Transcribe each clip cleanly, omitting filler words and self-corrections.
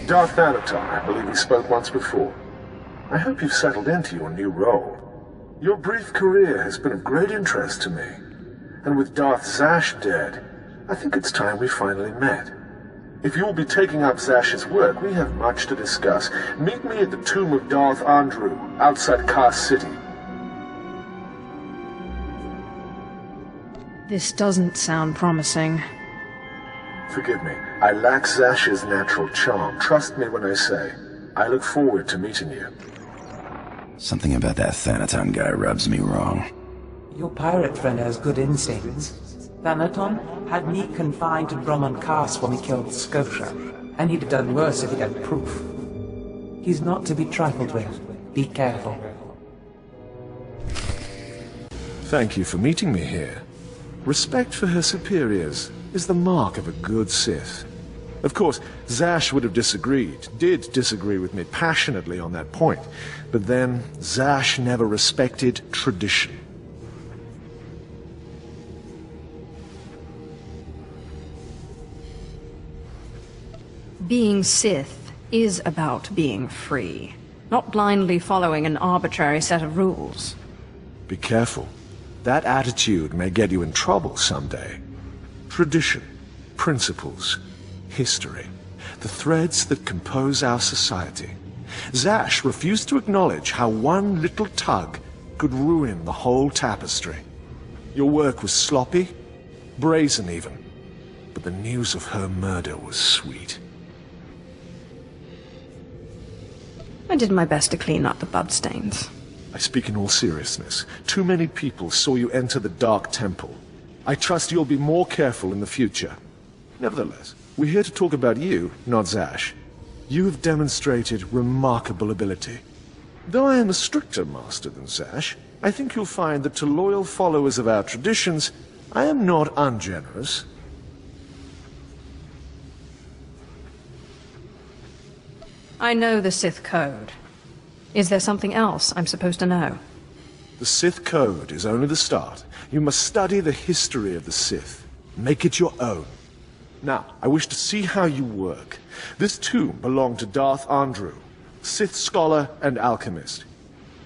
Darth Thanaton, I believe we spoke once before. I hope you've settled into your new role. Your brief career has been of great interest to me. And with Darth Zash dead, I think it's time we finally met. If you'll be taking up Zash's work, we have much to discuss. Meet me at the tomb of Darth Andrew, outside Kars City. This doesn't sound promising. Forgive me, I lack Zash's natural charm. Trust me when I say, I look forward to meeting you. Something about that Thanaton guy rubs me wrong. Your pirate friend has good instincts. Thanaton had me confined to Drummond Castle when we killed Scotia, and he'd have done worse if he had proof. He's not to be trifled with. Be careful. Thank you for meeting me here. Respect for her superiors is the mark of a good Sith. Of course, Zash would have did disagree with me passionately on that point, but then Zash never respected tradition. Being Sith is about being free, not blindly following an arbitrary set of rules. Be careful. That attitude may get you in trouble someday. Tradition, principles, history, the threads that compose our society. Zash refused to acknowledge how one little tug could ruin the whole tapestry. Your work was sloppy, brazen even, but the news of her murder was sweet. I did my best to clean up the bloodstains. I speak in all seriousness. Too many people saw you enter the Dark Temple. I trust you'll be more careful in the future. Nevertheless, we're here to talk about you, not Zash. You have demonstrated remarkable ability. Though I am a stricter master than Zash, I think you'll find that to loyal followers of our traditions, I am not ungenerous. I know the Sith Code. Is there something else I'm supposed to know? The Sith Code is only the start. You must study the history of the Sith. Make it your own. Now, I wish to see how you work. This tomb belonged to Darth Andrew, Sith scholar and alchemist.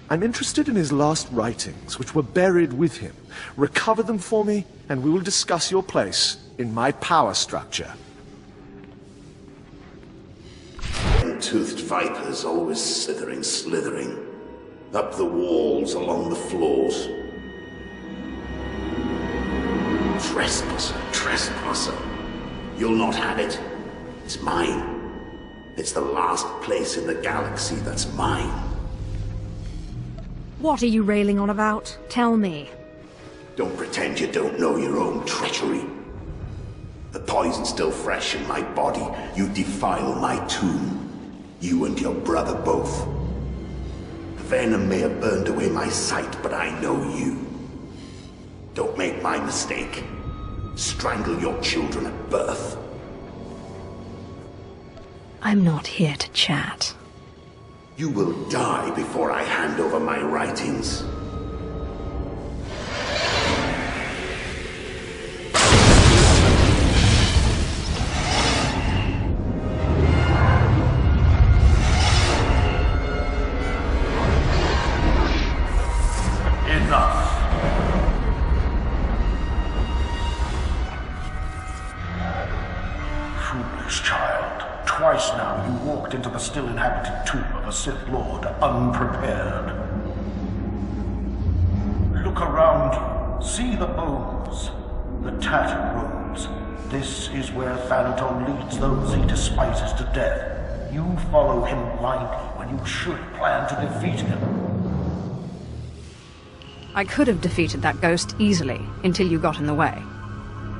I'm interested in his last writings, which were buried with him. Recover them for me, and we will discuss your place in my power structure. Toothed vipers always slithering up the walls, along the floors. Trespasser. You'll not have it. It's mine. It's the last place in the galaxy that's mine. What are you railing on about? Tell me. Don't pretend you don't know your own treachery. The poison's still fresh in my body. You defile my tomb. You and your brother both. The venom may have burned away my sight, but I know you. Don't make my mistake. Strangle your children at birth. I'm not here to chat. You will die before I hand over my writings. Twice now you walked into the still inhabited tomb of a Sith Lord unprepared. Look around you. See the bones, the tattered robes. This is where Thanaton leads those he despises to death. You follow him blindly when you should plan to defeat him. I could have defeated that ghost easily, until you got in the way.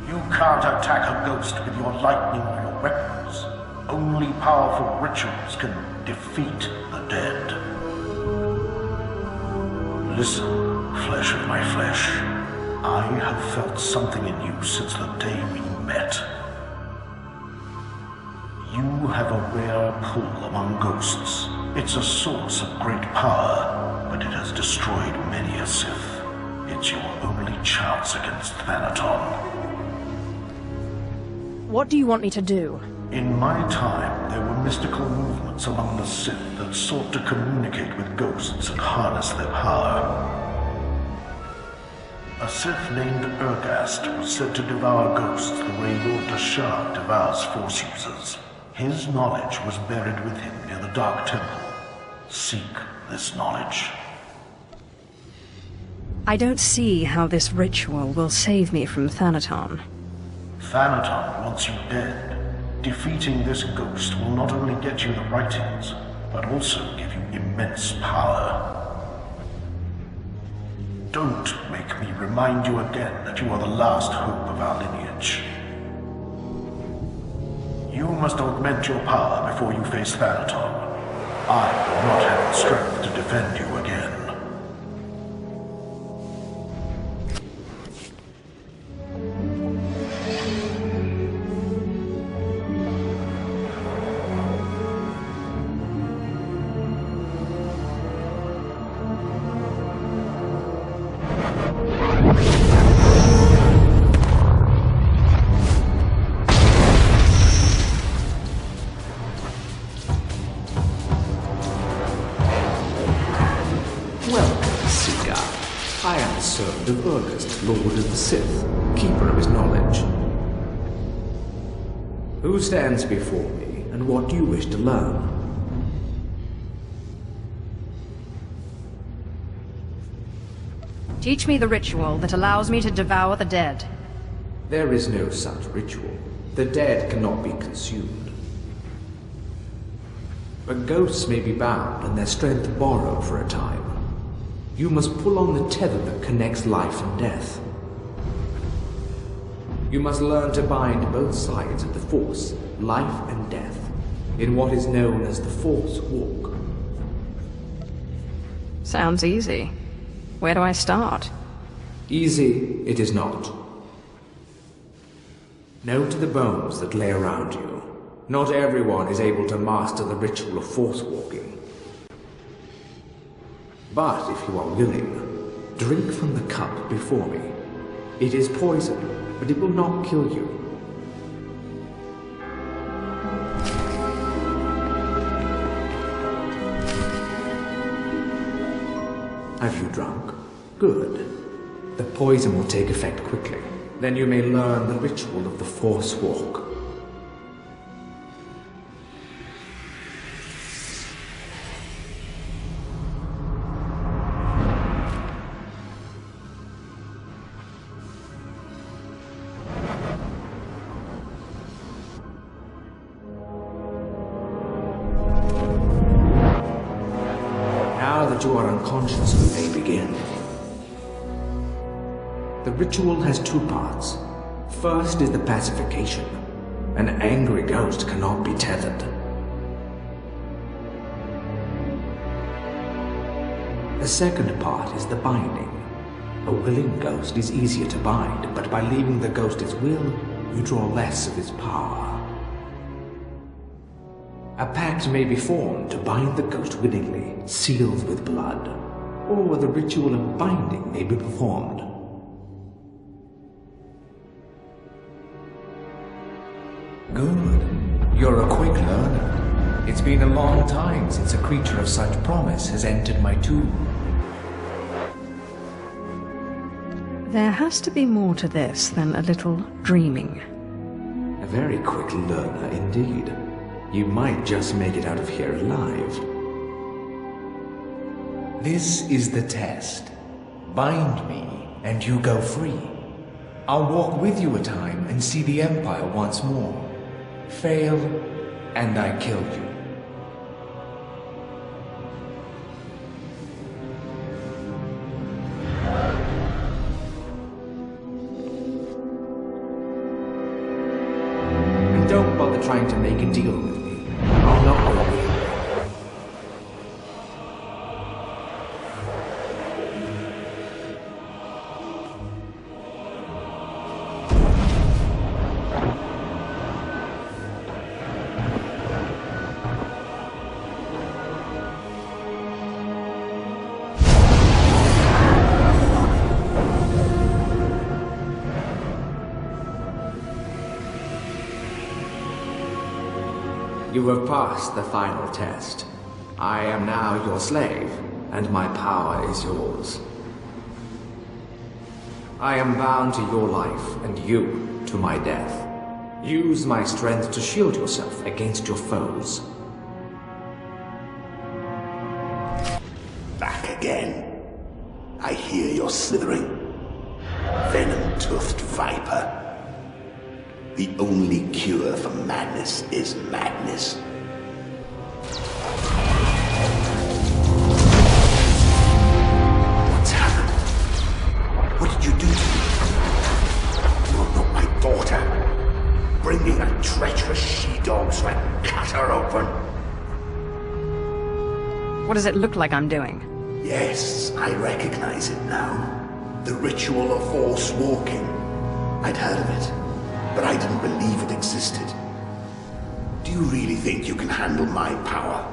You can't attack a ghost with your lightning or your weapons. Only powerful rituals can defeat the dead. Listen, flesh of my flesh. I have felt something in you since the day we met. You have a rare pull among ghosts. It's a source of great power, but it has destroyed many a Sith. It's your only chance against Thanaton. What do you want me to do? In my time, there were mystical movements among the Sith that sought to communicate with ghosts and harness their power. A Sith named Ergast was said to devour ghosts the way UltraSharp devours Force users. His knowledge was buried with him near the Dark Temple. Seek this knowledge. I don't see how this ritual will save me from Thanaton. Thanaton wants you dead. Defeating this ghost will not only get you the writings, but also give you immense power. Don't make me remind you again that you are the last hope of our lineage. You must augment your power before you face Thanaton. I will not have the strength to defend you again. Of August, Lord of the Sith, keeper of his knowledge. Who stands before me, and what do you wish to learn? Teach me the ritual that allows me to devour the dead. There is no such ritual. The dead cannot be consumed. But ghosts may be bound and their strength borrowed for a time. You must pull on the tether that connects life and death. You must learn to bind both sides of the Force, life and death, in what is known as the Force Walk. Sounds easy. Where do I start? Easy it is not. Note the bones that lay around you. Not everyone is able to master the ritual of Force Walking. But if you are willing, drink from the cup before me. It is poison, but it will not kill you. Have you drunk? Good. The poison will take effect quickly. Then you may learn the ritual of the Force Walk. You are unconscious, we may begin. The ritual has two parts. First is the pacification. An angry ghost cannot be tethered. The second part is the binding. A willing ghost is easier to bind, but by leaving the ghost its will, you draw less of its power. A pact may be formed to bind the ghost willingly, sealed with blood, or the ritual of binding may be performed. Good. You're a quick learner. It's been a long time since a creature of such promise has entered my tomb. There has to be more to this than a little dreaming. A very quick learner indeed. You might just make it out of here alive. This is the test. Bind me, and you go free. I'll walk with you a time and see the Empire once more. Fail, and I kill you. And don't bother trying to make a deal with me. I'll not go with you. You have passed the final test. I am now your slave, and my power is yours. I am bound to your life, and you to my death. Use my strength to shield yourself against your foes. Back again. I hear you're slithering. Venom-toothed viper. The only cure for madness is madness. What's happened? What did you do to me? You're not my daughter. Bringing a treacherous she-dog so I can cut her open. What does it look like I'm doing? Yes, I recognize it now. The ritual of Force walking. I'd heard of it, but I didn't believe it existed. Do you really think you can handle my power?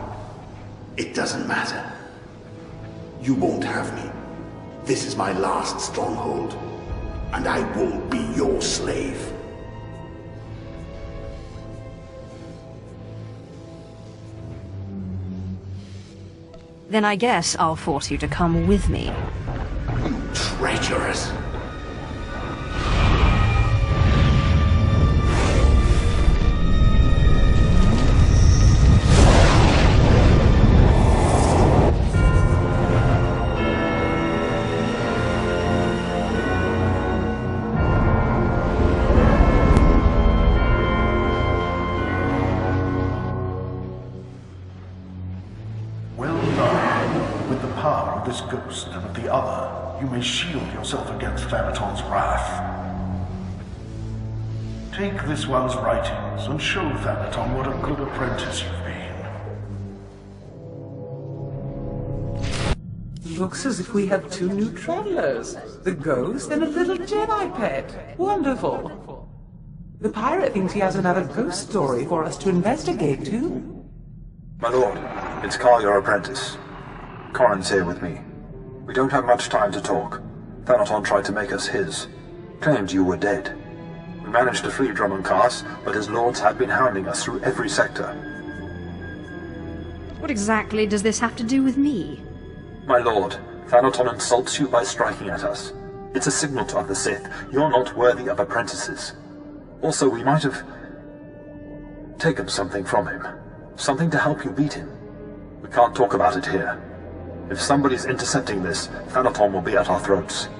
It doesn't matter. You won't have me. This is my last stronghold, and I won't be your slave. Then I guess I'll force you to come with me. You treacherous! This ghost and with the other, you may shield yourself against Thanaton's wrath. Take this one's writings and show Thanaton what a good apprentice you've been. Looks as if we have two new travelers. The ghost and a little Jedi pet. Wonderful. The pirate thinks he has another ghost story for us to investigate, too. My lord, it's Carl, your apprentice. Corrin's here with me. We don't have much time to talk. Thanaton tried to make us his. Claimed you were dead. We managed to free Drummond Cast, but his lords had been hounding us through every sector. What exactly does this have to do with me? My lord, Thanaton insults you by striking at us. It's a signal to other Sith. You're not worthy of apprentices. Also, we might have taken something from him. Something to help you beat him. We can't talk about it here. If somebody's intercepting this, Thanaton will be at our throats.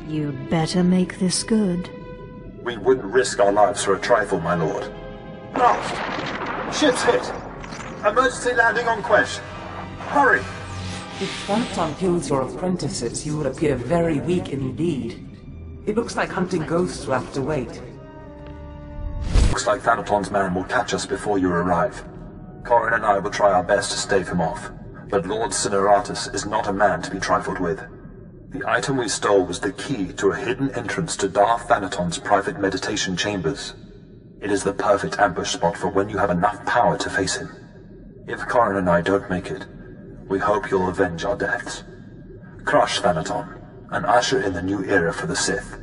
You'd better make this good. We wouldn't risk our lives for a trifle, my lord. Blast! Ship's hit! Emergency landing on Quesh! Hurry! If Thanaton kills your apprentices, you will appear very weak indeed. It looks like hunting ghosts will have to wait. Looks like Thanaton's man will catch us before you arrive. Corrin and I will try our best to stave him off. But Lord Cineratus is not a man to be trifled with. The item we stole was the key to a hidden entrance to Darth Thanaton's private meditation chambers. It is the perfect ambush spot for when you have enough power to face him. If Corrin and I don't make it, we hope you'll avenge our deaths. Crush Thanaton, and usher in the new era for the Sith.